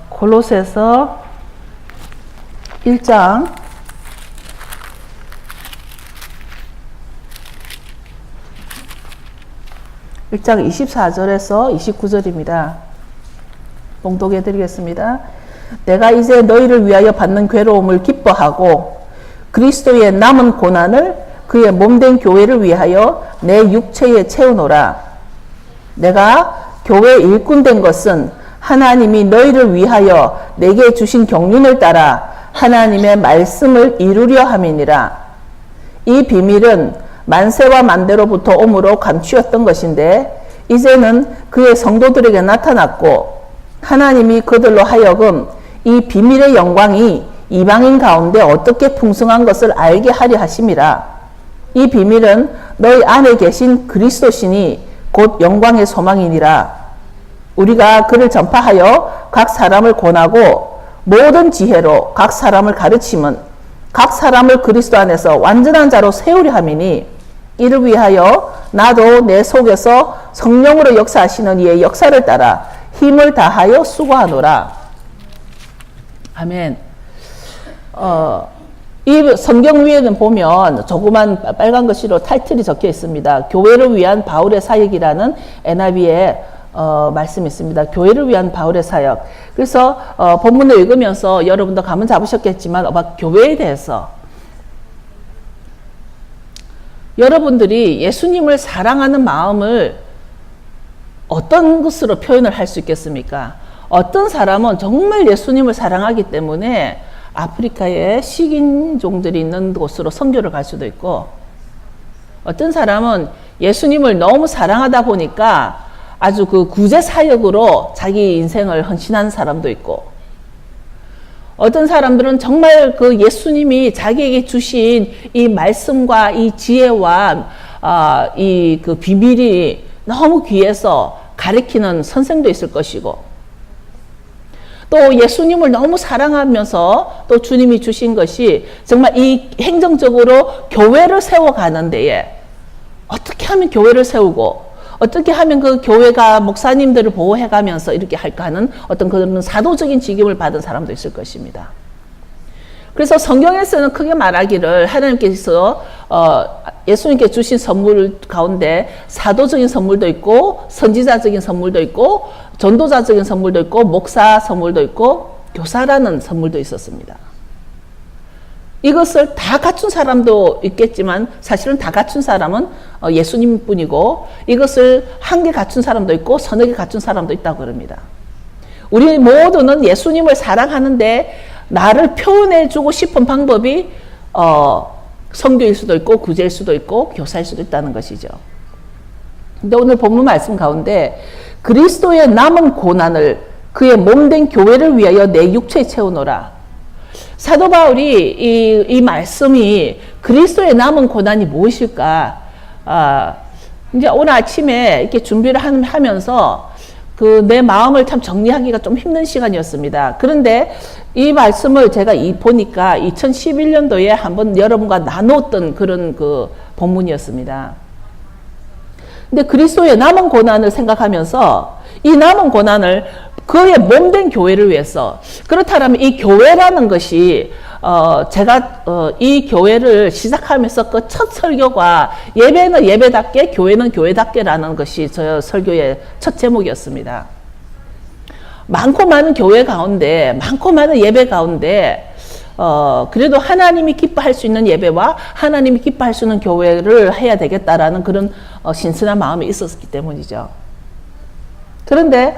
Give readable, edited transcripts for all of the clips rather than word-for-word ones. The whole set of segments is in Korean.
골로새서 1장 24절에서 29절입니다. 봉독해 드리겠습니다. 내가 이제 너희를 위하여 받는 괴로움을 기뻐하고 그리스도의 남은 고난을 그의 몸된 교회를 위하여 내 육체에 채우노라. 내가 교회 일꾼 된 것은 하나님이 너희를 위하여 내게 주신 경륜을 따라 하나님의 말씀을 이루려 함이니라. 이 비밀은 만세와 만대로부터 오므로 감추었던 것인데 이제는 그의 성도들에게 나타났고 하나님이 그들로 하여금 이 비밀의 영광이 이방인 가운데 어떻게 풍성한 것을 알게 하려 하심이라. 이 비밀은 너희 안에 계신 그리스도시니 곧 영광의 소망이니라. 우리가 그를 전파하여 각 사람을 권하고 모든 지혜로 각 사람을 가르침은 각 사람을 그리스도 안에서 완전한 자로 세우려 함이니 이를 위하여 나도 내 속에서 성령으로 역사하시는 이의 역사를 따라 힘을 다하여 수고하노라. 아멘. 이 성경 위에는 보면 조그만 빨간 글씨로 타이틀이 적혀 있습니다. 교회를 위한 바울의 사역이라는 NIV의 말씀이 있습니다. 교회를 위한 바울의 사역. 그래서 본문을 읽으면서 여러분도 감은 잡으셨겠지만 교회에 대해서 여러분들이 예수님을 사랑하는 마음을 어떤 것으로 표현을 할 수 있겠습니까? 어떤 사람은 정말 예수님을 사랑하기 때문에 아프리카에 식인종들이 있는 곳으로 선교를 갈 수도 있고, 어떤 사람은 예수님을 너무 사랑하다 보니까 아주 그 구제 사역으로 자기 인생을 헌신하는 사람도 있고, 어떤 사람들은 정말 그 예수님이 자기에게 주신 이 말씀과 이 지혜와 이 그 비밀이 너무 귀해서 가르치는 선생도 있을 것이고, 또 예수님을 너무 사랑하면서 또 주님이 주신 것이 정말 이 행정적으로 교회를 세워가는 데에 어떻게 하면 교회를 세우고 어떻게 하면 그 교회가 목사님들을 보호해가면서 이렇게 할까 하는 어떤 그런 사도적인 직임을 받은 사람도 있을 것입니다. 그래서 성경에서는 크게 말하기를 하나님께서 예수님께 주신 선물 가운데 사도적인 선물도 있고 선지자적인 선물도 있고 전도자적인 선물도 있고 목사 선물도 있고 교사라는 선물도 있었습니다. 이것을 다 갖춘 사람도 있겠지만 사실은 다 갖춘 사람은 예수님뿐이고 이것을 한 개 갖춘 사람도 있고 서너 개 갖춘 사람도 있다고 그럽니다. 우리 모두는 예수님을 사랑하는데 나를 표현해주고 싶은 방법이 선교일 수도 있고 구제일 수도 있고 교사일 수도 있다는 것이죠. 근데 오늘 본문 말씀 가운데 그리스도의 남은 고난을 그의 몸된 교회를 위하여 내 육체에 채우노라. 사도 바울이 이 말씀이 그리스도의 남은 고난이 무엇일까? 이제 오늘 아침에 이렇게 준비를 하면서 내 마음을 참 정리하기가 좀 힘든 시간이었습니다. 그런데 이 말씀을 제가 보니까 2011년도에 한번 여러분과 나눴던 그런 본문이었습니다. 근데 그리스도의 남은 고난을 생각하면서 이 남은 고난을 그의 몸된 교회를 위해서, 그렇다면 이 교회라는 것이 제가 이 교회를 시작하면서 그 첫 설교가 예배는 예배답게 교회는 교회답게라는 것이 저 설교의 첫 제목이었습니다. 많고 많은 교회 가운데 많고 많은 예배 가운데 그래도 하나님이 기뻐할 수 있는 예배와 하나님이 기뻐할 수 있는 교회를 해야 되겠다라는 그런 신선한 마음이 있었기 때문이죠. 그런데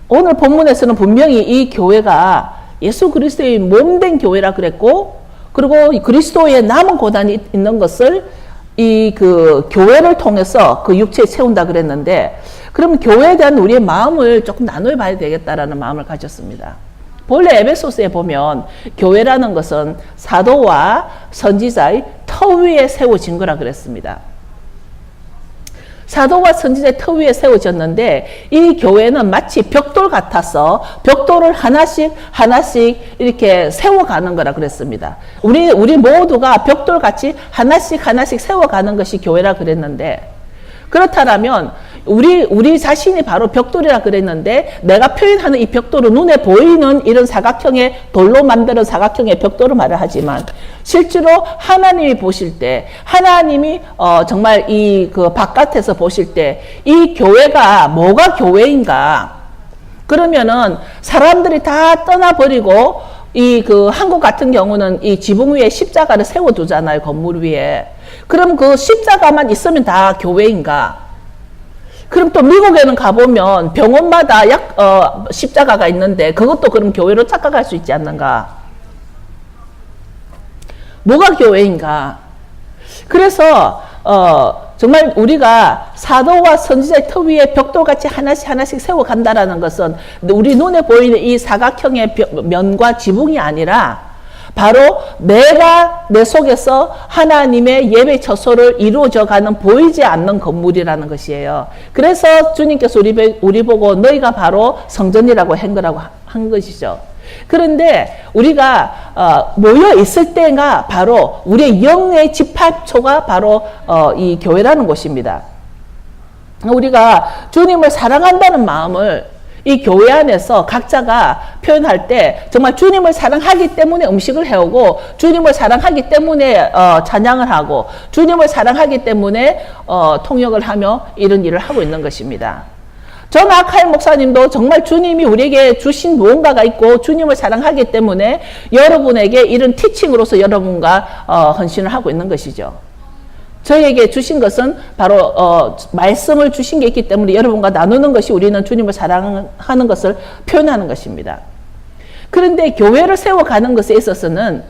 오늘 본문에서는 분명히 이 교회가 예수 그리스도의 몸된 교회라 그랬고, 그리고 그리스도의 남은 고난이 있는 것을 그 교회를 통해서 그 육체에 채운다 그랬는데, 그러면 교회에 대한 우리의 마음을 조금 나눠 봐야 되겠다라는 마음을 가졌습니다. 본래 에베소서에 보면 교회라는 것은 사도와 선지자의 터 위에 세워진 거라 그랬습니다. 사도와 선지자의 터 위에 세워졌는데 이 교회는 마치 벽돌 같아서 벽돌을 하나씩 이렇게 세워가는 거라 그랬습니다. 우리 모두가 벽돌같이 하나씩 세워가는 것이 교회라 그랬는데, 그렇다면 우리 자신이 바로 벽돌이라 그랬는데 내가 표현하는 이 벽돌은 눈에 보이는 이런 사각형의 돌로 만드는 사각형의 벽돌을 말을 하지만 실제로 하나님이 보실 때 하나님이 정말 이 그 바깥에서 보실 때 이 교회가 뭐가 교회인가? 그러면은 사람들이 다 떠나버리고 이 그 한국 같은 경우는 이 지붕 위에 십자가를 세워두잖아요. 건물 위에. 그럼 그 십자가만 있으면 다 교회인가? 그럼 또 미국에는 가보면 병원마다 십자가가 있는데 그것도 그럼 교회로 착각할 수 있지 않는가? 뭐가 교회인가? 그래서 정말 우리가 사도와 선지자의 터 위에 벽돌같이 하나씩 세워간다라는 것은 우리 눈에 보이는 이 사각형의 면과 지붕이 아니라 바로 내가 내 속에서 하나님의 예배 처소를 이루어져가는 보이지 않는 건물이라는 것이에요. 그래서 주님께서 우리 보고 너희가 바로 성전이라고 한 것이죠. 그런데 우리가 모여 있을 때가 바로 우리의 영의 집합처가 바로 이 교회라는 곳입니다. 우리가 주님을 사랑한다는 마음을 이 교회 안에서 각자가 표현할 때 정말 주님을 사랑하기 때문에 음식을 해오고 주님을 사랑하기 때문에 찬양을 하고 주님을 사랑하기 때문에 통역을 하며 이런 일을 하고 있는 것입니다. 전 아카일 목사님도 정말 주님이 우리에게 주신 무언가가 있고 주님을 사랑하기 때문에 여러분에게 이런 티칭으로서 여러분과 헌신을 하고 있는 것이죠. 저희에게 주신 것은 바로 말씀을 주신 게 있기 때문에 여러분과 나누는 것이 우리는 주님을 사랑하는 것을 표현하는 것입니다. 그런데 교회를 세워가는 것에 있어서는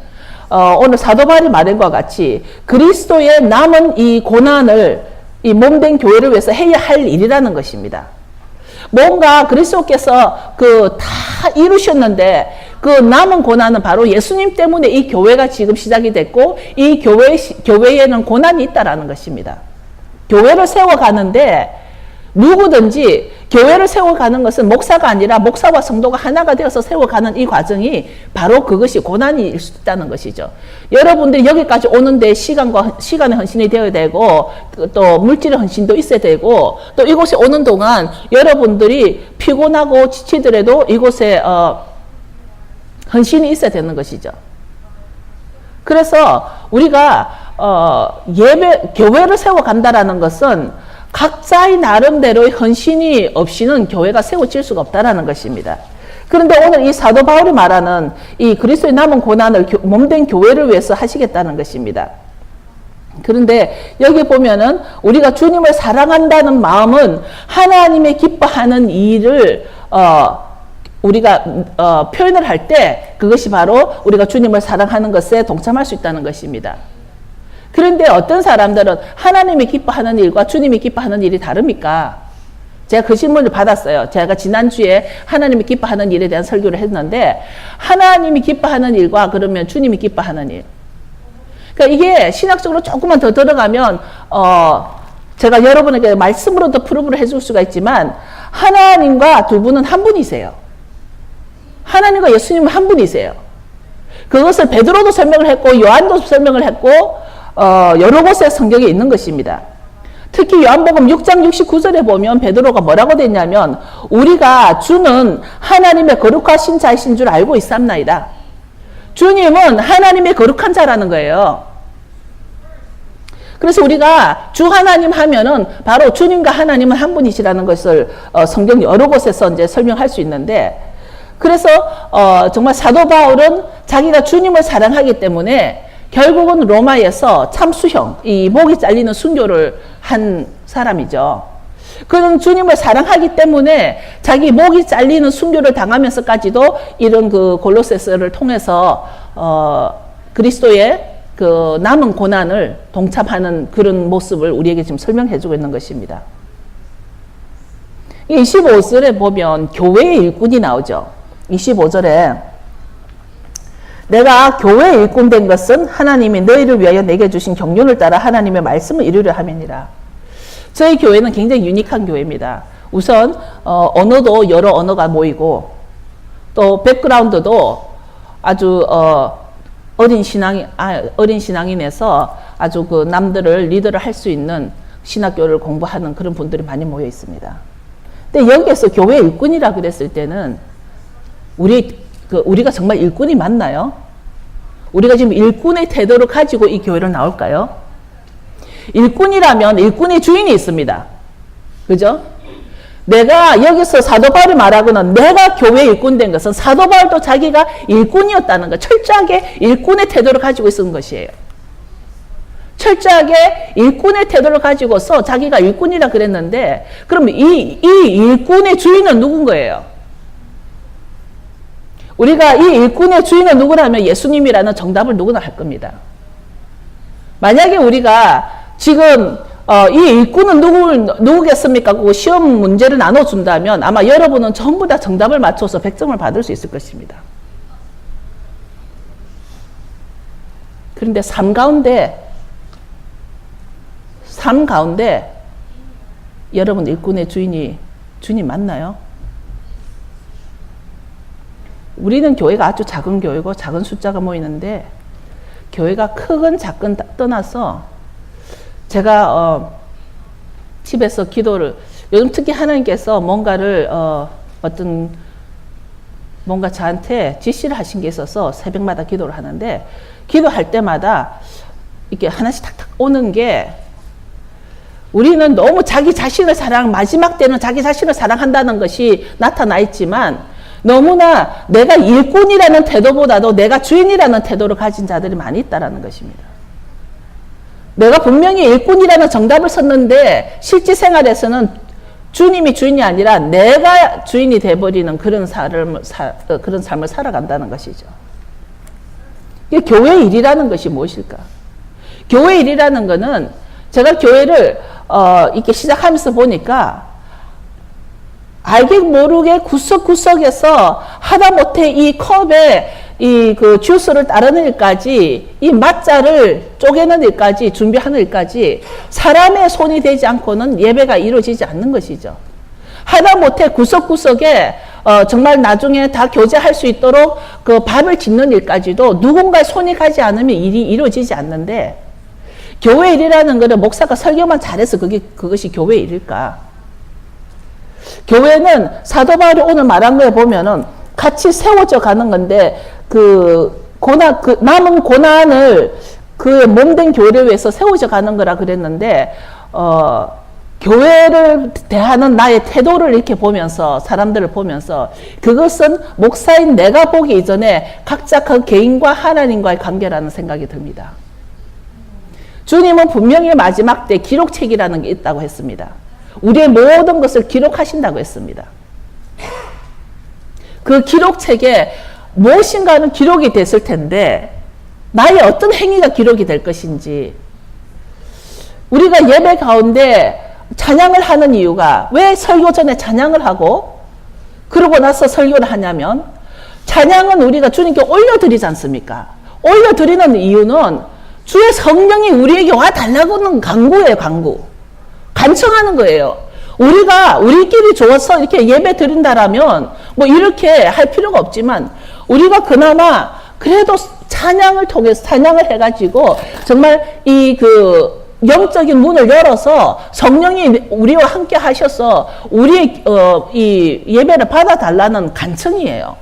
오늘 사도 바울이 말한 것과 같이 그리스도의 남은 이 고난을 이 몸된 교회를 위해서 해야 할 일이라는 것입니다. 뭔가 그리스도께서 다 이루셨는데 그 남은 고난은 바로 예수님 때문에 이 교회가 지금 시작이 됐고 이 교회에는 고난이 있다라는 것입니다. 교회를 세워가는데 누구든지 교회를 세워가는 것은 목사가 아니라 목사와 성도가 하나가 되어서 세워가는 이 과정이 바로 그것이 고난일 수 있다는 것이죠. 여러분들이 여기까지 오는데 시간의 헌신이 되어야 되고 또 물질의 헌신도 있어야 되고 또 이곳에 오는 동안 여러분들이 피곤하고 지치더라도 이곳에 헌신이 있어야 되는 것이죠. 그래서 우리가 교회를 세워간다라는 것은 각자의 나름대로의 헌신이 없이는 교회가 세워질 수가 없다라는 것입니다. 그런데 오늘 이 사도 바울이 말하는 이 그리스도의 남은 고난을 몸된 교회를 위해서 하시겠다는 것입니다. 그런데 여기 보면은 우리가 주님을 사랑한다는 마음은 하나님의 기뻐하는 일을 우리가 표현을 할 때 그것이 바로 우리가 주님을 사랑하는 것에 동참할 수 있다는 것입니다. 그런데 어떤 사람들은 하나님이 기뻐하는 일과 주님이 기뻐하는 일이 다릅니까? 제가 그 질문을 받았어요. 제가 지난주에 하나님이 기뻐하는 일에 대한 설교를 했는데 하나님이 기뻐하는 일과 그러면 주님이 기뻐하는 일. 그러니까 이게 신학적으로 조금만 더 들어가면 제가 여러분에게 말씀으로도 프로브를 해줄 수가 있지만 하나님과 두 분은 한 분이세요. 하나님과 예수님은 한 분이세요. 그것을 베드로도 설명을 했고 요한도 설명을 했고 여러 곳에 성경에 있는 것입니다. 특히 요한복음 6장 69절에 보면 베드로가 뭐라고 됐냐면 우리가 주는 하나님의 거룩하신 자이신 줄 알고 있삼나이다. 주님은 하나님의 거룩한 자라는 거예요. 그래서 우리가 주 하나님 하면은 바로 주님과 하나님은 한 분이시라는 것을 성경 여러 곳에서 이제 설명할 수 있는데 그래서 정말 사도 바울은 자기가 주님을 사랑하기 때문에 결국은 로마에서 참수형, 이 목이 잘리는 순교를 한 사람이죠. 그는 주님을 사랑하기 때문에 자기 목이 잘리는 순교를 당하면서까지도 이런 그 골로새서를 통해서 그리스도의 그 남은 고난을 동참하는 그런 모습을 우리에게 지금 설명해주고 있는 것입니다. 25절에 보면 교회의 일꾼이 나오죠. 25절에 내가 교회의 일꾼 된 것은 하나님이 너희를 위하여 내게 주신 경륜을 따라 하나님의 말씀을 이루려 함이니라. 저희 교회는 굉장히 유니크한 교회입니다. 우선 언어도 여러 언어가 모이고 또 백그라운드도 아주 어린 신앙인에서 아주 그 남들을 리더를 할 수 있는 신학교를 공부하는 그런 분들이 많이 모여 있습니다. 근데 여기에서 교회 일꾼이라 그랬을 때는 우리가 정말 일꾼이 맞나요? 우리가 지금 일꾼의 태도를 가지고 이 교회를 나올까요? 일꾼이라면 일꾼의 주인이 있습니다. 그죠? 내가 여기서 사도 바울이 말하고는 내가 교회 일꾼 된 것은 사도 바울도 자기가 일꾼이었다는 것, 철저하게 일꾼의 태도를 가지고 있었던 것이에요. 철저하게 일꾼의 태도를 가지고서 자기가 일꾼이라 그랬는데, 그럼 이 일꾼의 주인은 누군 거예요? 우리가 이 일꾼의 주인은 누구라면 예수님이라는 정답을 누구나 할 겁니다. 만약에 우리가 지금 이 일꾼은 누구겠습니까? 그 시험 문제를 나눠준다면 아마 여러분은 전부 다 정답을 맞춰서 100점을 받을 수 있을 것입니다. 그런데 삶 가운데 여러분 일꾼의 주인이 맞나요? 우리는 교회가 아주 작은 교회고 작은 숫자가 모이는데, 교회가 크건 작건 떠나서 제가 집에서 기도를, 요즘 특히 하나님께서 뭔가를 뭔가 저한테 지시를 하신 게 있어서 새벽마다 기도를 하는데, 기도할 때마다 이렇게 하나씩 탁탁 오는 게, 우리는 너무 자기 자신을 마지막 때는 자기 자신을 사랑한다는 것이 나타나 있지만, 너무나 내가 일꾼이라는 태도보다도 내가 주인이라는 태도를 가진 자들이 많이 있다는 것입니다. 내가 분명히 일꾼이라는 정답을 썼는데 실제 생활에서는 주님이 주인이 아니라 내가 주인이 돼버리는 그런 삶을 살아간다는 것이죠. 이게 교회 일이라는 것이 무엇일까? 교회 일이라는 것은 제가 교회를 이렇게 시작하면서 보니까 알게 모르게 구석구석에서 하다못해 이 컵에 그 주스를 따르는 일까지, 이 맛자를 쪼개는 일까지, 준비하는 일까지 사람의 손이 되지 않고는 예배가 이루어지지 않는 것이죠. 하다못해 구석구석에 정말 나중에 다 교제할 수 있도록 그 밥을 짓는 일까지도 누군가의 손이 가지 않으면 일이 이루어지지 않는데, 교회 일이라는 것은 목사가 설교만 잘해서 그것이 교회 일일까? 교회는 사도 바울이 오늘 말한 거에 보면은 같이 세워져 가는 건데, 남은 고난을 그 몸된 교회를 위해서 세워져 가는 거라 그랬는데, 교회를 대하는 나의 태도를 이렇게 보면서, 사람들을 보면서, 그것은 목사인 내가 보기 이전에 각자 그 개인과 하나님과의 관계라는 생각이 듭니다. 주님은 분명히 마지막 때 기록책이라는 게 있다고 했습니다. 우리의 모든 것을 기록하신다고 했습니다. 그 기록책에 무엇인가는 기록이 됐을 텐데, 나의 어떤 행위가 기록이 될 것인지, 우리가 예배 가운데 찬양을 하는 이유가, 왜 설교 전에 찬양을 하고 그러고 나서 설교를 하냐면, 찬양은 우리가 주님께 올려드리지 않습니까? 올려드리는 이유는 주의 성령이 우리에게 와달라고는 간구예요. 간청하는 거예요. 우리끼리 좋아서 이렇게 예배 드린다라면 뭐 이렇게 할 필요가 없지만, 우리가 그나마 그래도 찬양을 통해서 찬양을 해가지고 정말 영적인 문을 열어서 성령이 우리와 함께 하셔서 우리의 이 예배를 받아달라는 간청이에요.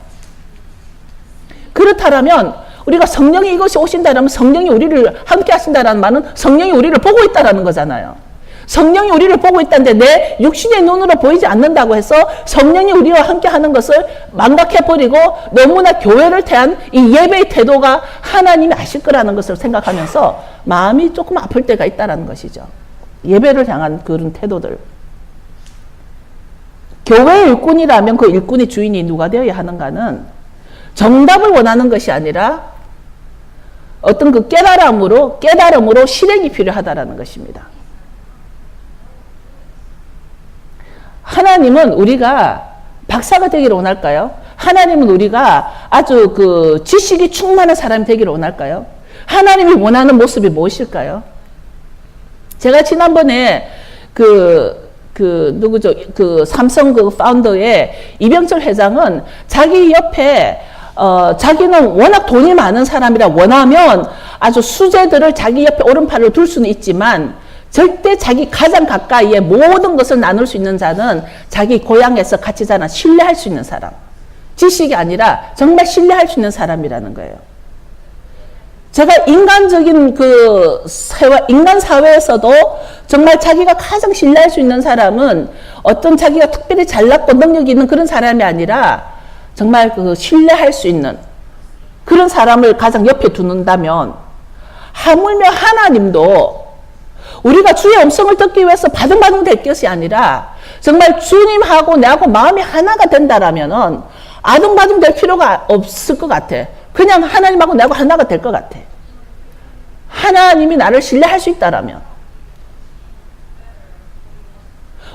그렇다면 우리가 성령이 이것이 오신다라면 성령이 우리를 함께 하신다라는 말은 성령이 우리를 보고 있다라는 거잖아요. 성령이 우리를 보고 있다는데 내 육신의 눈으로 보이지 않는다고 해서 성령이 우리와 함께 하는 것을 망각해버리고 너무나 교회를 대한 이 예배의 태도가 하나님이 아실 거라는 것을 생각하면서 마음이 조금 아플 때가 있다는 것이죠. 예배를 향한 그런 태도들. 교회의 일꾼이라면 그 일꾼의 주인이 누가 되어야 하는가는 정답을 원하는 것이 아니라 어떤 그 깨달음으로 실행이 필요하다라는 것입니다. 하나님은 우리가 박사가 되기를 원할까요? 하나님은 우리가 아주 그 지식이 충만한 사람이 되기를 원할까요? 하나님이 원하는 모습이 무엇일까요? 제가 지난번에 누구죠? 삼성 파운더의 이병철 회장은 자기 옆에 자기는 워낙 돈이 많은 사람이라 원하면 아주 수재들을 자기 옆에 오른팔을 둘 수는 있지만 절대 자기 가장 가까이에 모든 것을 나눌 수 있는 자는 자기 고향에서 같이 자란 신뢰할 수 있는 사람. 지식이 아니라 정말 신뢰할 수 있는 사람이라는 거예요. 제가 인간적인 인간 사회에서도 정말 자기가 가장 신뢰할 수 있는 사람은 어떤 자기가 특별히 잘났고 능력이 있는 그런 사람이 아니라 정말 신뢰할 수 있는 그런 사람을 가장 옆에 두는다면 하물며 하나님도 우리가 주의 음성을 듣기 위해서 바둥바둥 될 것이 아니라 정말 주님하고 나하고 마음이 하나가 된다라면은 아둥바둥 될 필요가 없을 것 같아. 그냥 하나님하고 나하고 하나가 될 것 같아. 하나님이 나를 신뢰할 수 있다라면.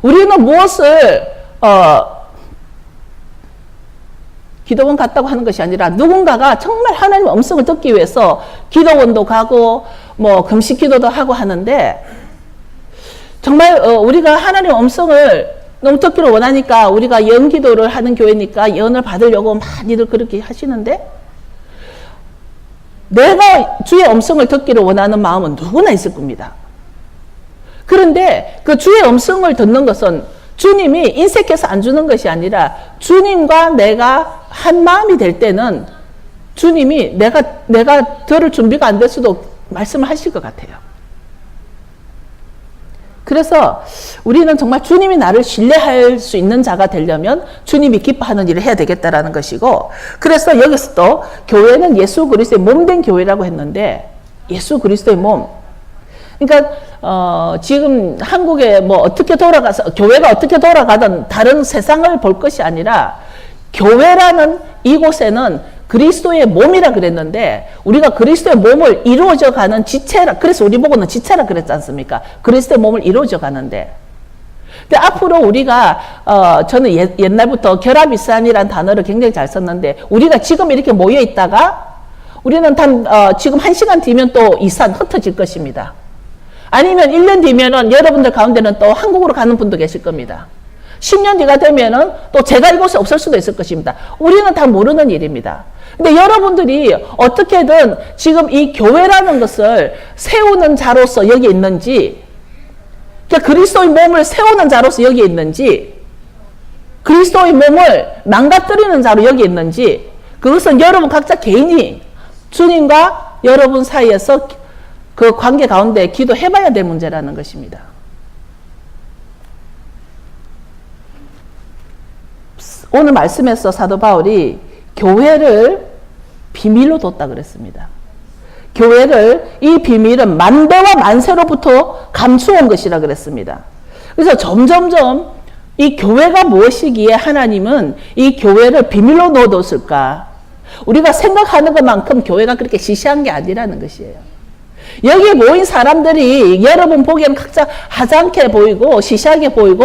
우리는 무엇을 기도원 갔다고 하는 것이 아니라 누군가가 정말 하나님의 음성을 듣기 위해서 기도원도 가고 금식 기도도 하고 하는데 정말 우리가 하나님의 음성을 너무 듣기를 원하니까 우리가 예언 기도를 하는 교회니까 예언을 받으려고 많이들 그렇게 하시는데 내가 주의 음성을 듣기를 원하는 마음은 누구나 있을 겁니다. 그런데 그 주의 음성을 듣는 것은 주님이 인색해서 안 주는 것이 아니라 주님과 내가 한 마음이 될 때는 주님이 내가 들을 준비가 안 됐어도 말씀을 하실 것 같아요. 그래서 우리는 정말 주님이 나를 신뢰할 수 있는 자가 되려면 주님이 기뻐하는 일을 해야 되겠다라는 것이고, 그래서 여기서 또 교회는 예수 그리스도의 몸된 교회라고 했는데, 예수 그리스도의 몸. 그러니까 지금 한국에 어떻게 돌아가서 교회가 어떻게 돌아가든 다른 세상을 볼 것이 아니라 교회라는 이곳에는 그리스도의 몸이라 그랬는데 우리가 그리스도의 몸을 이루어져 가는 지체라, 그래서 우리 보고는 지체라 그랬지 않습니까? 그리스도의 몸을 이루어져 가는데, 근데 앞으로 우리가 저는 옛날부터 결합이산이라는 단어를 굉장히 잘 썼는데 우리가 지금 이렇게 모여 있다가 우리는 지금 1시간 뒤면 또 이산 흩어질 것입니다. 아니면 1년 뒤면은 여러분들 가운데는 또 한국으로 가는 분도 계실 겁니다. 10년 뒤가 되면은 또 제가 이곳에 없을 수도 있을 것입니다. 우리는 다 모르는 일입니다. 근데 여러분들이 어떻게든 지금 이 교회라는 것을 세우는 자로서 여기 있는지, 그러니까 그리스도의 몸을 세우는 자로서 여기 있는지, 그리스도의 몸을 망가뜨리는 자로 여기 있는지, 그것은 여러분 각자 개인이 주님과 여러분 사이에서 그 관계 가운데 기도해봐야 될 문제라는 것입니다. 오늘 말씀에서 사도 바울이 교회를 비밀로 뒀다 그랬습니다. 교회를, 이 비밀은 만대와 만세로부터 감추온 것이라 그랬습니다. 그래서 점점점 이 교회가 무엇이기에 하나님은 이 교회를 비밀로 넣어뒀을까? 우리가 생각하는 것만큼 교회가 그렇게 시시한 게 아니라는 것이에요. 여기 모인 사람들이 여러분 보기에는 각자 하찮게 보이고 시시하게 보이고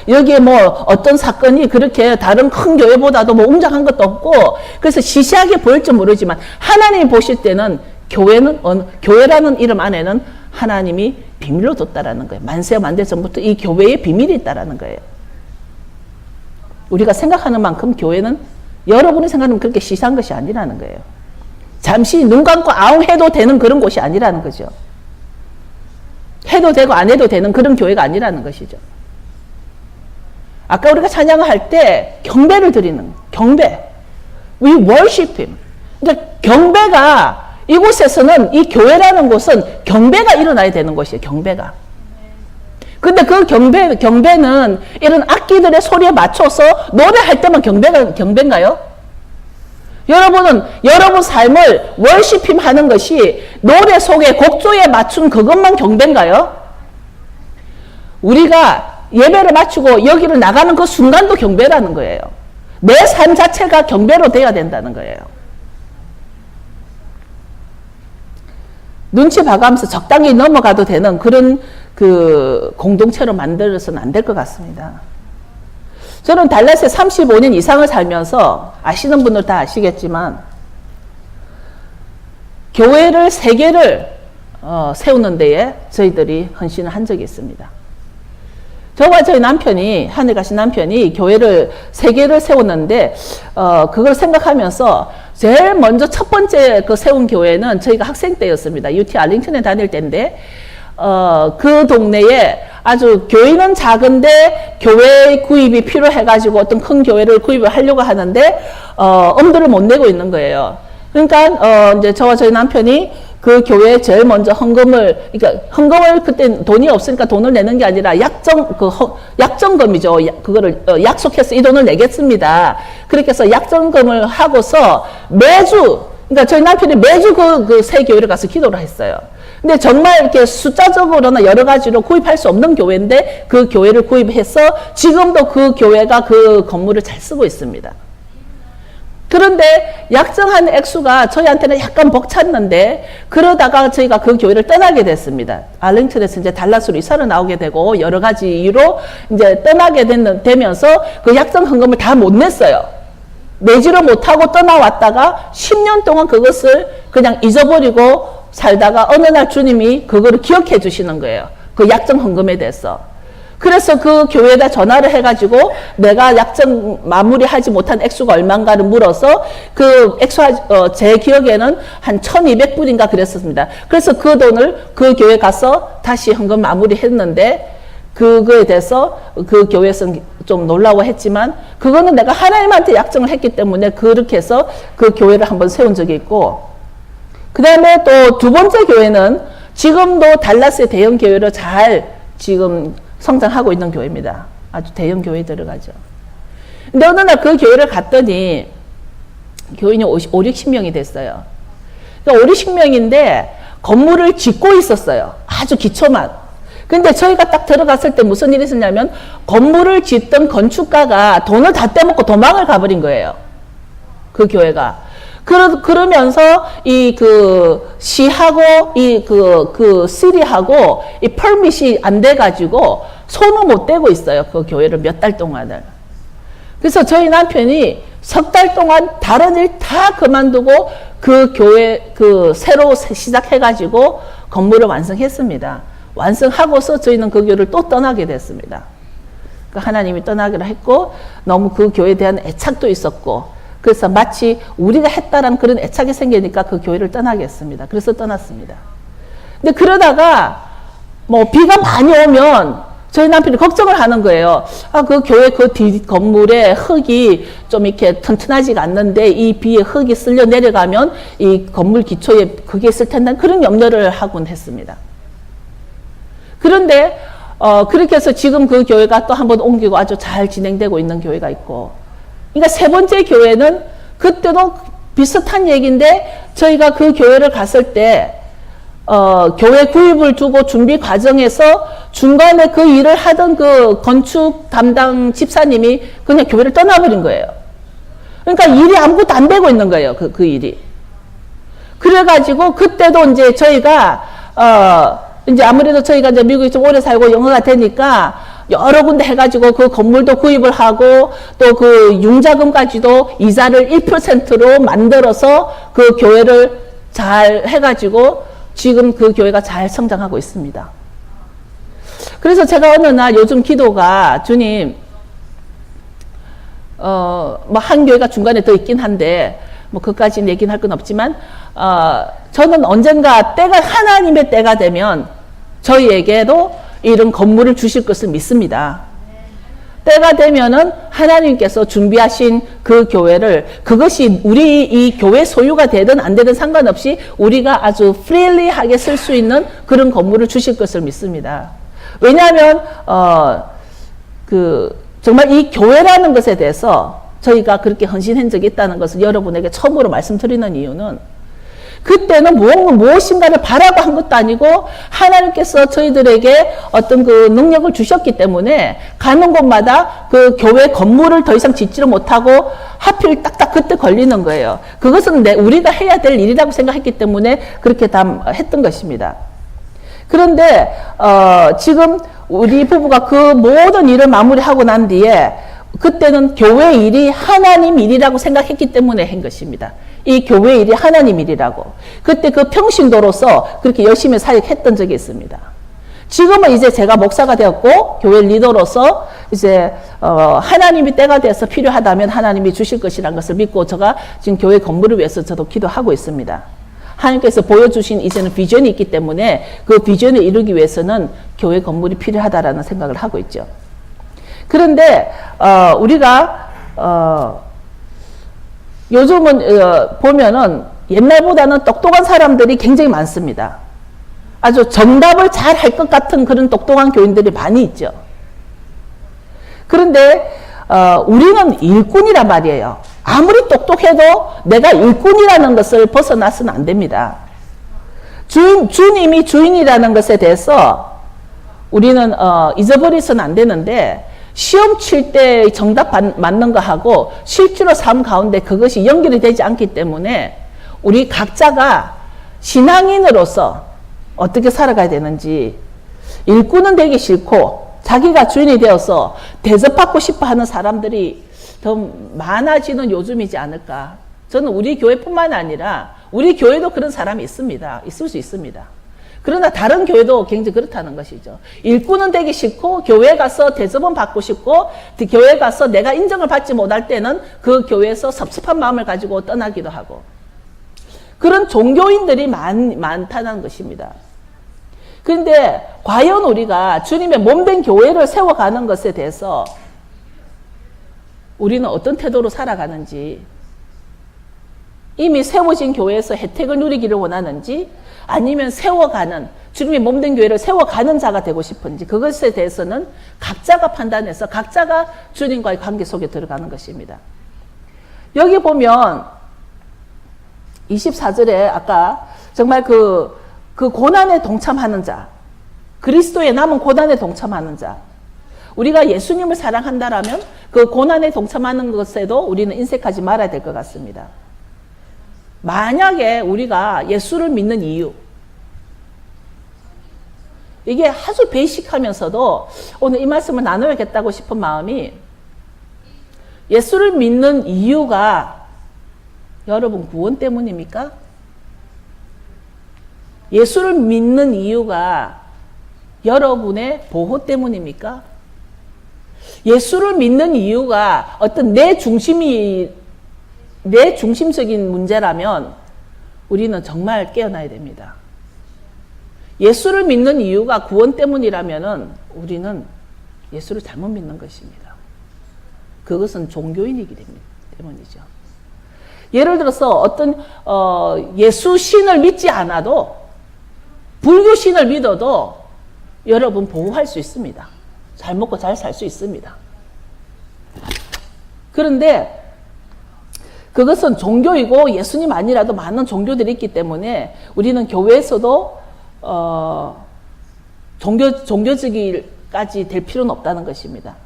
여기에 어떤 사건이 그렇게 다른 큰 교회보다도 웅장한 것도 없고 그래서 시시하게 보일지 모르지만 하나님이 보실 때는 교회라는 이름 안에는 하나님이 비밀로 뒀다라는 거예요. 만세와 만대 전부터 이 교회에 비밀이 있다라는 거예요. 우리가 생각하는 만큼 교회는 여러분이 생각하는 그렇게 시시한 것이 아니라는 거예요. 잠시 눈 감고 아웅 해도 되는 그런 곳이 아니라는 거죠. 해도 되고 안 해도 되는 그런 교회가 아니라는 것이죠. 아까 우리가 찬양을 할 때 경배를 드리는 경배. We worship Him. 그러니까 경배가 이곳에서는 이 교회라는 곳은 경배가 일어나야 되는 곳이에요. 경배가. 근데 그 경배는 이런 악기들의 소리에 맞춰서 노래할 때만 경배인가요? 여러분은 여러분 삶을 월시핌 하는 것이 노래 속에 곡조에 맞춘 그것만 경배인가요? 우리가 예배를 마치고 여기를 나가는 그 순간도 경배라는 거예요. 내 삶 자체가 경배로 돼야 된다는 거예요. 눈치 봐가면서 적당히 넘어가도 되는 그런 그 공동체로 만들어서는 안 될 것 같습니다. 저는 달랏에 35년 이상을 살면서 아시는 분들 다 아시겠지만 교회를 3개를 세우는 데에 저희들이 헌신을 한 적이 있습니다. 저와 저희 남편이, 하늘 가신 남편이 교회를 3개를 세웠는데 그걸 생각하면서 제일 먼저 첫 번째 그 세운 교회는 저희가 학생 때였습니다. UT 알링턴에 다닐 때인데 그 동네에 아주 교회는 작은데 교회 구입이 필요해가지고 어떤 큰 교회를 구입을 하려고 하는데 엄두를 못 내고 있는 거예요. 그러니까 이제 저와 저희 남편이 그 교회에 제일 먼저 그러니까 헌금을 그때 돈이 없으니까 돈을 내는 게 아니라 약정금이죠. 그거를 약속해서 이 돈을 내겠습니다. 그렇게 해서 약정금을 하고서 매주, 그러니까 저희 남편이 매주 그 새 교회를 가서 기도를 했어요. 근데 정말 이렇게 숫자적으로나 여러 가지로 구입할 수 없는 교회인데 그 교회를 구입해서 지금도 그 교회가 그 건물을 잘 쓰고 있습니다. 그런데 약정한 액수가 저희한테는 약간 벅찼는데 그러다가 저희가 그 교회를 떠나게 됐습니다. 알링턴에서 이제 달라스로 이사를 나오게 되고 여러 가지 이유로 이제 떠나게 되면서 그 약정 헌금을 다 못 냈어요. 내지를 못하고 떠나왔다가 10년 동안 그것을 그냥 잊어버리고 살다가 어느 날 주님이 그거를 기억해 주시는 거예요. 그 약정 헌금에 대해서. 그래서 그 교회에다 전화를 해가지고 내가 약정 마무리하지 못한 액수가 얼마인가를 물어서 그 액수, 제 기억에는 한 1200불인가 그랬었습니다. 그래서 그 돈을 그 교회 가서 다시 헌금 마무리했는데 그거에 대해서 그 교회에서는 좀 놀라워했지만 그거는 내가 하나님한테 약정을 했기 때문에 그렇게 해서 그 교회를 한번 세운 적이 있고 그 다음에 또 두 번째 교회는 지금도 달라스의 대형 교회로 잘 지금 성장하고 있는 교회입니다. 아주 대형 교회에 들어가죠. 근데 어느 날 그 교회를 갔더니 교인이 5, 60명이 됐어요. 그러니까 5, 60명인데 건물을 짓고 있었어요. 아주 기초만. 근데 저희가 딱 들어갔을 때 무슨 일이 있었냐면 건물을 짓던 건축가가 돈을 다 떼먹고 도망을 가버린 거예요. 그 교회가. 그러면서 시하고 시리하고 이 퍼밋이 안 돼가지고 손을 못 대고 있어요. 그 교회를 몇 달 동안을. 그래서 저희 남편이 석 달 동안 다른 일 다 그만두고 그 교회 새로 시작해가지고 건물을 완성했습니다. 완성하고서 저희는 그 교회를 또 떠나게 됐습니다. 그러니까 하나님이 떠나기로 했고 너무 그 교회에 대한 애착도 있었고 그래서 마치 우리가 했다라는 그런 애착이 생기니까 그 교회를 떠나겠습니다. 그래서 떠났습니다. 근데 그러다가 뭐 비가 많이 오면 저희 남편이 걱정을 하는 거예요. 그 교회 그 뒷 건물에 흙이 좀 이렇게 튼튼하지가 않는데 이 비에 흙이 쓸려 내려가면 이 건물 기초에 그게 있을 텐데 그런 염려를 하곤 했습니다. 그런데 그렇게 해서 지금 그 교회가 또 한번 옮기고 아주 잘 진행되고 있는 교회가 있고 그러니까 세 번째 교회는 그때도 비슷한 얘기인데 저희가 그 교회를 갔을 때 교회 구입을 두고 준비 과정에서 중간에 그 일을 하던 그 건축 담당 집사님이 그냥 교회를 떠나버린 거예요. 그러니까 일이 아무것도 안 되고 있는 거예요. 그 일이. 그래가지고 그때도 이제 저희가 이제 아무래도 저희가 이제 미국에 좀 오래 살고 영어가 되니까 여러 군데 해가지고 그 건물도 구입을 하고 또 그 융자금까지도 이자를 1%로 만들어서 그 교회를 잘 해가지고 지금 그 교회가 잘 성장하고 있습니다. 그래서 제가 어느 날 요즘 기도가 주님, 뭐 한 교회가 중간에 더 있긴 한데 뭐 그까지는 얘기는 할 건 없지만 저는 언젠가 하나님의 때가 되면 저희에게도 이런 건물을 주실 것을 믿습니다. 때가 되면은 하나님께서 준비하신 그 교회를 그것이 우리 이 교회 소유가 되든 안 되든 상관없이 우리가 아주 프리리하게 쓸 수 있는 그런 건물을 주실 것을 믿습니다. 왜냐하면 정말 이 교회라는 것에 대해서 저희가 그렇게 헌신한 적이 있다는 것을 여러분에게 처음으로 말씀드리는 이유는 그때는 무엇인가를 바라고 한 것도 아니고 하나님께서 저희들에게 어떤 그 능력을 주셨기 때문에 가는 곳마다 그 교회 건물을 더 이상 짓지를 못하고 하필 딱딱 그때 걸리는 거예요. 그것은 우리가 해야 될 일이라고 생각했기 때문에 그렇게 다 했던 것입니다. 그런데 지금 우리 부부가 그 모든 일을 마무리하고 난 뒤에 그때는 교회 일이 하나님 일이라고 생각했기 때문에 한 것입니다. 이 교회 일이 하나님 일이라고. 그때 그 평신도로서 그렇게 열심히 사역했던 적이 있습니다. 지금은 이제 제가 목사가 되었고 교회 리더로서 이제 하나님이 때가 돼서 필요하다면 하나님이 주실 것이라는 것을 믿고 제가 지금 교회 건물을 위해서 저도 기도하고 있습니다. 하나님께서 보여주신 이제는 비전이 있기 때문에 그 비전을 이루기 위해서는 교회 건물이 필요하다라는 생각을 하고 있죠. 그런데 우리가 요즘은 보면은 옛날보다는 똑똑한 사람들이 굉장히 많습니다. 아주 정답을 잘 할 것 같은 그런 똑똑한 교인들이 많이 있죠. 그런데 우리는 일꾼이란 말이에요. 아무리 똑똑해도 내가 일꾼이라는 것을 벗어나서는 안 됩니다. 주님이 주인이라는 것에 대해서 우리는 잊어버려서는 안 되는데, 시험 칠 때 정답 맞는 거 하고 실제로 삶 가운데 그것이 연결이 되지 않기 때문에 우리 각자가 신앙인으로서 어떻게 살아가야 되는지, 일꾼은 되기 싫고 자기가 주인이 되어서 대접받고 싶어 하는 사람들이 더 많아지는 요즘이지 않을까. 저는 우리 교회뿐만 아니라 우리 교회도 그런 사람이 있습니다. 있을 수 있습니다. 그러나 다른 교회도 굉장히 그렇다는 것이죠. 일꾼은 되기 싫고 교회에 가서 대접은 받고 싶고 교회에 가서 내가 인정을 받지 못할 때는 그 교회에서 섭섭한 마음을 가지고 떠나기도 하고, 그런 종교인들이 많다는 것입니다. 그런데 과연 우리가 주님의 몸된 교회를 세워가는 것에 대해서 우리는 어떤 태도로 살아가는지, 이미 세워진 교회에서 혜택을 누리기를 원하는지, 아니면 세워가는, 주님의 몸된 교회를 세워가는 자가 되고 싶은지, 그것에 대해서는 각자가 판단해서 각자가 주님과의 관계 속에 들어가는 것입니다. 여기 보면 24절에 아까 정말 그 고난에 동참하는 자, 그리스도의 남은 고난에 동참하는 자, 우리가 예수님을 사랑한다라면 그 고난에 동참하는 것에도 우리는 인색하지 말아야 될 것 같습니다. 만약에 우리가 예수를 믿는 이유, 이게 아주 베이식하면서도 오늘 이 말씀을 나눠야겠다고 싶은 마음이, 예수를 믿는 이유가 여러분 구원 때문입니까? 예수를 믿는 이유가 여러분의 보호 때문입니까? 예수를 믿는 이유가 어떤 내 중심적인 문제라면 우리는 정말 깨어나야 됩니다. 예수를 믿는 이유가 구원 때문이라면 우리는 예수를 잘못 믿는 것입니다. 그것은 종교인이기 때문이죠. 예를 들어서 어떤 예수 신을 믿지 않아도 불교 신을 믿어도 여러분 보호할 수 있습니다. 잘 먹고 잘 살 수 있습니다. 그런데 그것은 종교이고 예수님 아니라도 많은 종교들이 있기 때문에 우리는 교회에서도 종교적일까지 될 필요는 없다는 것입니다.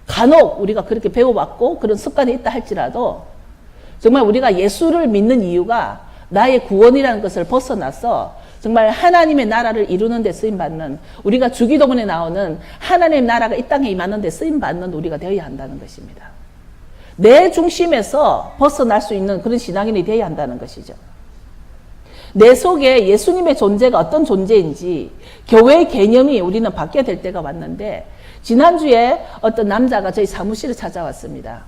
간혹 우리가 그렇게 배워봤고 그런 습관이 있다 할지라도 정말 우리가 예수를 믿는 이유가 나의 구원이라는 것을 벗어나서 정말 하나님의 나라를 이루는 데 쓰임받는, 우리가 주기도문에 나오는 하나님의 나라가 이 땅에 임하는 데 쓰임받는 우리가 되어야 한다는 것입니다. 내 중심에서 벗어날 수 있는 그런 신앙인이 되어야 한다는 것이죠. 내 속에 예수님의 존재가 어떤 존재인지 교회의 개념이 우리는 바뀌어야 될 때가 왔는데, 지난주에 어떤 남자가 저희 사무실에 찾아왔습니다.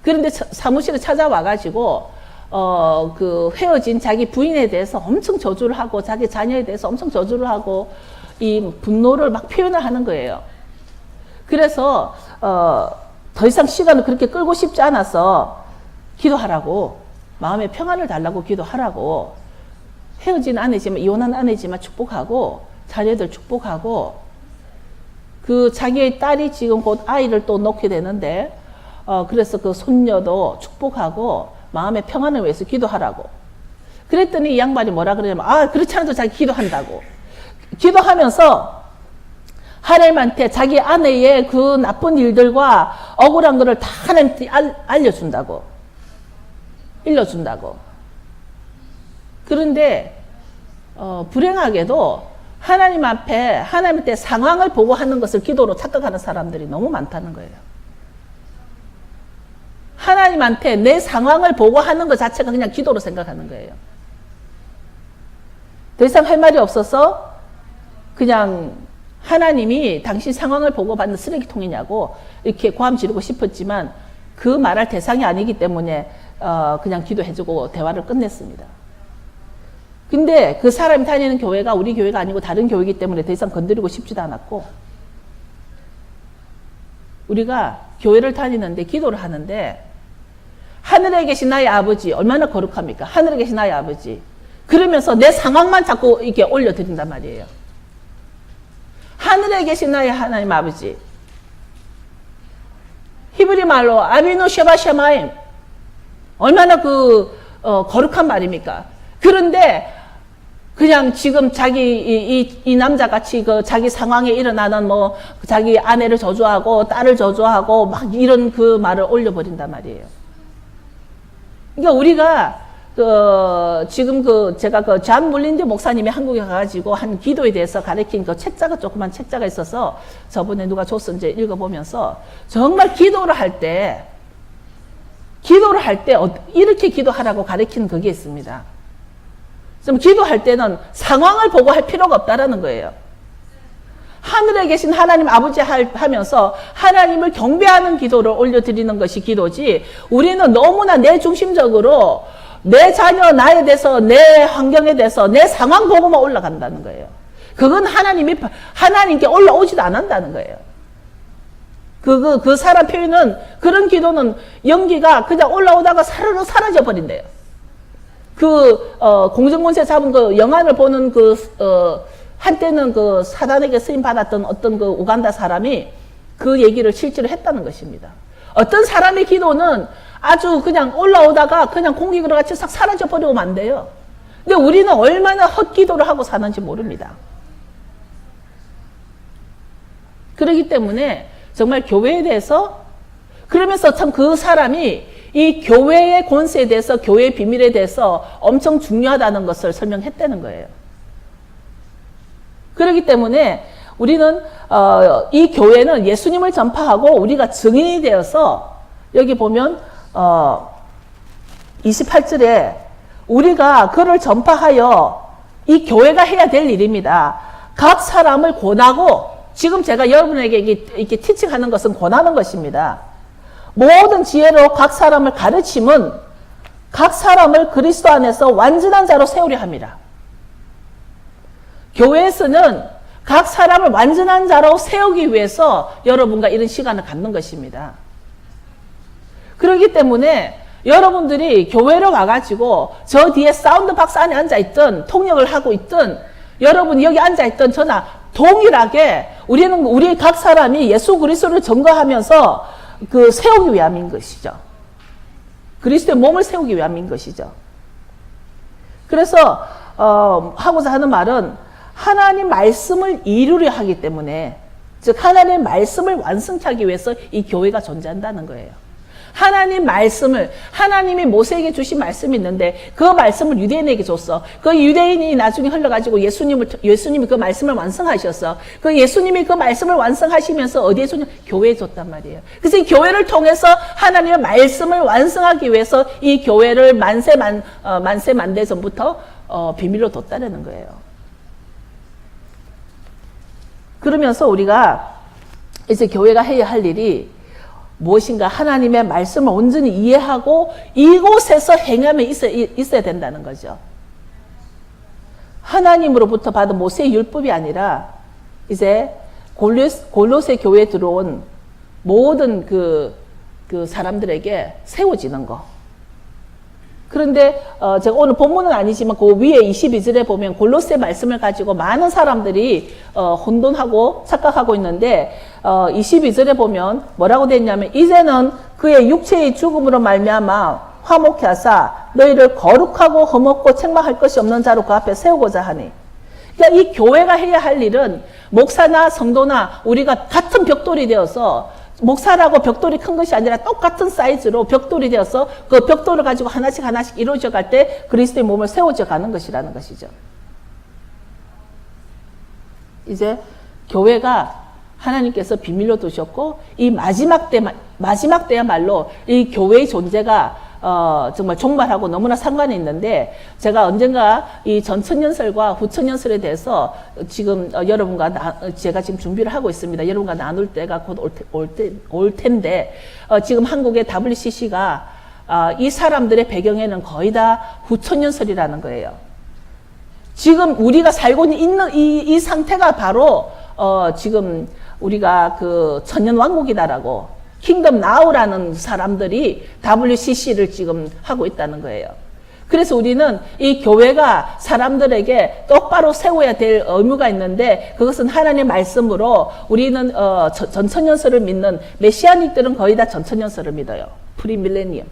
그런데 사무실에 찾아와가지고 그 헤어진 자기 부인에 대해서 엄청 저주를 하고 자기 자녀에 대해서 엄청 저주를 하고 이 분노를 막 표현을 하는 거예요. 그래서 더 이상 시간을 그렇게 끌고 싶지 않아서 기도하라고, 마음의 평안을 달라고 기도하라고, 헤어진 아내지만 이혼한 아내지만 축복하고 자녀들 축복하고, 그 자기의 딸이 지금 곧 아이를 또 낳게 되는데 그래서 그 손녀도 축복하고 마음의 평안을 위해서 기도하라고. 그랬더니 이 양반이 뭐라 그러냐면, 그렇지 않아도 자기 기도한다고. 기도하면서 하나님한테 자기 아내의 그 나쁜 일들과 억울한 것을 다 하나님한테 알려준다고. 일러준다고. 그런데 불행하게도 하나님 앞에 하나님한테 상황을 보고 하는 것을 기도로 착각하는 사람들이 너무 많다는 거예요. 하나님한테 내 상황을 보고 하는 것 자체가 그냥 기도로 생각하는 거예요. 더 이상 할 말이 없어서 그냥 하나님이 당신 상황을 보고 받는 쓰레기통이냐고 이렇게 고함 지르고 싶었지만 그 말할 대상이 아니기 때문에 그냥 기도해주고 대화를 끝냈습니다. 근데 그 사람이 다니는 교회가 우리 교회가 아니고 다른 교회이기 때문에 더 이상 건드리고 싶지도 않았고, 우리가 교회를 다니는데 기도를 하는데 하늘에 계신 나의 아버지 얼마나 거룩합니까? 하늘에 계신 나의 아버지. 그러면서 내 상황만 자꾸 이렇게 올려드린단 말이에요. 하늘에 계신 나의 하나님 아버지. 히브리 말로 아비노 쉐바 쉐마임. 얼마나 거룩한 말입니까? 그런데 그냥 지금 이 남자같이 자기 상황에 일어나는 자기 아내를 저주하고 딸을 저주하고 막 이런 그 말을 올려버린단 말이에요. 그러니까 우리가 지금 제가 잔 물린드 목사님이 한국에 가가지고 한 기도에 대해서 가르친 조그만 책자가 있어서 저번에 누가 줬어 이제 읽어보면서 정말 기도를 할 때 이렇게 기도하라고 가르치는 그게 있습니다. 좀 기도할 때는 상황을 보고 할 필요가 없다라는 거예요. 하늘에 계신 하나님 아버지 하면서 하나님을 경배하는 기도를 올려드리는 것이 기도지, 우리는 너무나 내 중심적으로 내 자녀, 나에 대해서, 내 환경에 대해서, 내 상황 보고만 올라간다는 거예요. 그건 하나님께 올라오지도 않는다는 거예요. 그 사람 표현은, 그런 기도는 연기가 그냥 올라오다가 사르르 사라져 버린대요. 공정권세 잡은 영안을 보는 한때는 사단에게 쓰임 받았던 어떤 우간다 사람이 그 얘기를 실제로 했다는 것입니다. 어떤 사람의 기도는 아주 그냥 올라오다가 그냥 공기구름 같이 싹 사라져 버리고 만대요. 근데 우리는 얼마나 헛기도를 하고 사는지 모릅니다. 그렇기 때문에 정말 교회에 대해서, 그러면서 참 그 사람이 이 교회의 권세에 대해서, 교회의 비밀에 대해서 엄청 중요하다는 것을 설명했다는 거예요. 그렇기 때문에 우리는 이 교회는 예수님을 전파하고 우리가 증인이 되어서, 여기 보면 28절에 우리가 그를 전파하여, 이 교회가 해야 될 일입니다. 각 사람을 권하고, 지금 제가 여러분에게 이렇게 티칭하는 것은 권하는 것입니다. 모든 지혜로 각 사람을 가르침은 각 사람을 그리스도 안에서 완전한 자로 세우려 합니다. 교회에서는 각 사람을 완전한 자로 세우기 위해서 여러분과 이런 시간을 갖는 것입니다. 그렇기 때문에 여러분들이 교회로 와가지고 저 뒤에 사운드 박스 안에 앉아있든 통역을 하고 있든 여러분이 여기 앉아있든 저나 동일하게 우리 각 사람이 예수 그리스도를 증거하면서 세우기 위함인 것이죠. 그리스도의 몸을 세우기 위함인 것이죠. 그래서 하고자 하는 말은 하나님 말씀을 이루려 하기 때문에, 즉 하나님의 말씀을 완성케 하기 위해서 이 교회가 존재한다는 거예요. 하나님 말씀을, 하나님이 모세에게 주신 말씀이 있는데 그 말씀을 유대인에게 줬어. 그 유대인이 나중에 흘러가지고 예수님이 그 말씀을 완성하셨어. 그 예수님이 그 말씀을 완성하시면서 어디에 줬냐? 교회에 줬단 말이에요. 그래서 이 교회를 통해서 하나님의 말씀을 완성하기 위해서 이 교회를 만세 전부터 비밀로 뒀다는 거예요. 그러면서 우리가 이제 교회가 해야 할 일이 무엇인가, 하나님의 말씀을 온전히 이해하고 이곳에서 행함에 있어야 된다는 거죠. 하나님으로부터 받은 모세의 율법이 아니라 이제 골로새 교회에 들어온 모든 그 사람들에게 세워지는 거. 그런데 제가 오늘 본문은 아니지만 그 위에 22절에 보면 골로새 말씀을 가지고 많은 사람들이 혼돈하고 착각하고 있는데 22절에 보면 뭐라고 되어 있냐면, 이제는 그의 육체의 죽음으로 말미암아 화목케 하사 너희를 거룩하고 흠없고 책망할 것이 없는 자로 그 앞에 세우고자 하니. 그러니까 이 교회가 해야 할 일은 목사나 성도나 우리가 같은 벽돌이 되어서, 목사라고 벽돌이 큰 것이 아니라 똑같은 사이즈로 벽돌이 되어서 그 벽돌을 가지고 하나씩 이루어져 갈 때 그리스도의 몸을 세워져 가는 것이라는 것이죠. 이제 교회가 하나님께서 비밀로 두셨고, 이 마지막 때야말로 이 교회의 존재가 정말 종말하고 너무나 상관이 있는데, 제가 언젠가 이 전천년설과 후천년설에 대해서 지금 제가 지금 준비를 하고 있습니다. 여러분과 나눌 때가 곧 올 텐데, 지금 한국의 WCC가 이 사람들의 배경에는 거의 다 후천년설이라는 거예요. 지금 우리가 살고 있는 이 상태가 바로 지금 우리가 그 천년왕국이다라고 킹덤 나우라는 사람들이 WCC를 지금 하고 있다는 거예요. 그래서 우리는 이 교회가 사람들에게 똑바로 세워야 될 의무가 있는데 그것은 하나님의 말씀으로 우리는 전천년설을 믿는 메시아닉들은 거의 다 전천년설을 믿어요. 프리밀레니엄.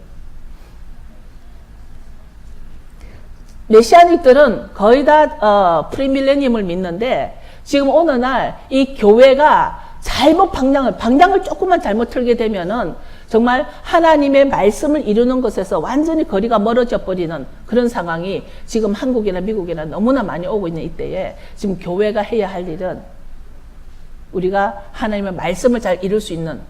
메시아닉들은 거의 다 프리밀레니엄을 믿는데 지금 어느 날 이 교회가 잘못 방향을 조금만 잘못 틀게 되면은 정말 하나님의 말씀을 이루는 것에서 완전히 거리가 멀어져 버리는 그런 상황이 지금 한국이나 미국이나 너무나 많이 오고 있는 이때에 지금 교회가 해야 할 일은 우리가 하나님의 말씀을 잘 이룰 수 있는,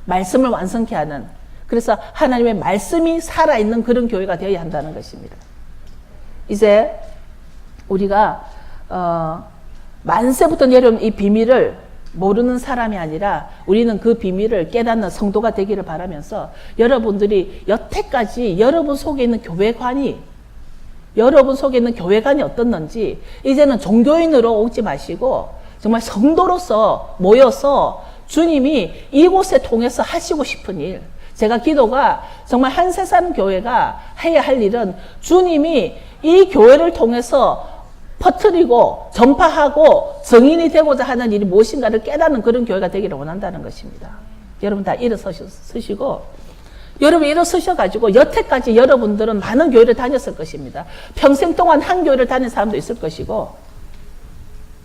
말씀을 완성케 하는, 그래서 하나님의 말씀이 살아있는 그런 교회가 되어야 한다는 것입니다. 이제 우리가 만세부터 내려온 이 비밀을 모르는 사람이 아니라 우리는 그 비밀을 깨닫는 성도가 되기를 바라면서 여러분들이 여태까지 여러분 속에 있는 교회관이 어떻는지 이제는 종교인으로 오지 마시고 정말 성도로서 모여서 주님이 이곳에 통해서 하시고 싶은 일, 제가 기도가 정말 한세산 교회가 해야 할 일은 주님이 이 교회를 통해서 퍼뜨리고 전파하고 증인이 되고자 하는 일이 무엇인가를 깨닫는 그런 교회가 되기를 원한다는 것입니다. 여러분 다 일어서시고 여러분 일어서셔가지고 여태까지 여러분들은 많은 교회를 다녔을 것입니다. 평생 동안 한 교회를 다닌 사람도 있을 것이고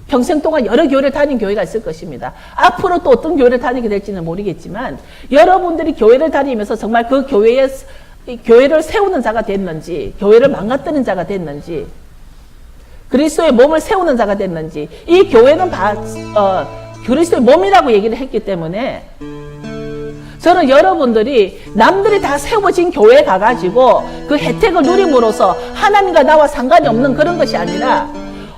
평생 동안 여러 교회를 다닌 교회가 있을 것입니다. 앞으로 또 어떤 교회를 다니게 될지는 모르겠지만 여러분들이 교회를 다니면서 정말 그 교회를 세우는 자가 됐는지 교회를 망가뜨리는 자가 됐는지 그리스도의 몸을 세우는 자가 됐는지 이 교회는 그리스도의 몸이라고 얘기를 했기 때문에 저는 여러분들이 남들이 다 세워진 교회에 가가지고 그 혜택을 누림으로써 하나님과 나와 상관이 없는 그런 것이 아니라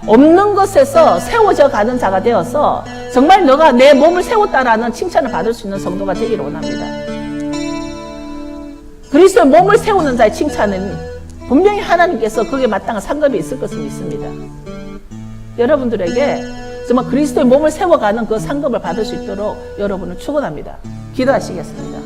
없는 것에서 세워져 가는 자가 되어서 정말 너가 내 몸을 세웠다라는 칭찬을 받을 수 있는 성도가 되기를 원합니다. 그리스도의 몸을 세우는 자의 칭찬은 분명히 하나님께서 거기에 마땅한 상급이 있을 것을 믿습니다. 여러분들에게 정말 그리스도의 몸을 세워가는 그 상급을 받을 수 있도록 여러분을 축원합니다. 기도하시겠습니다.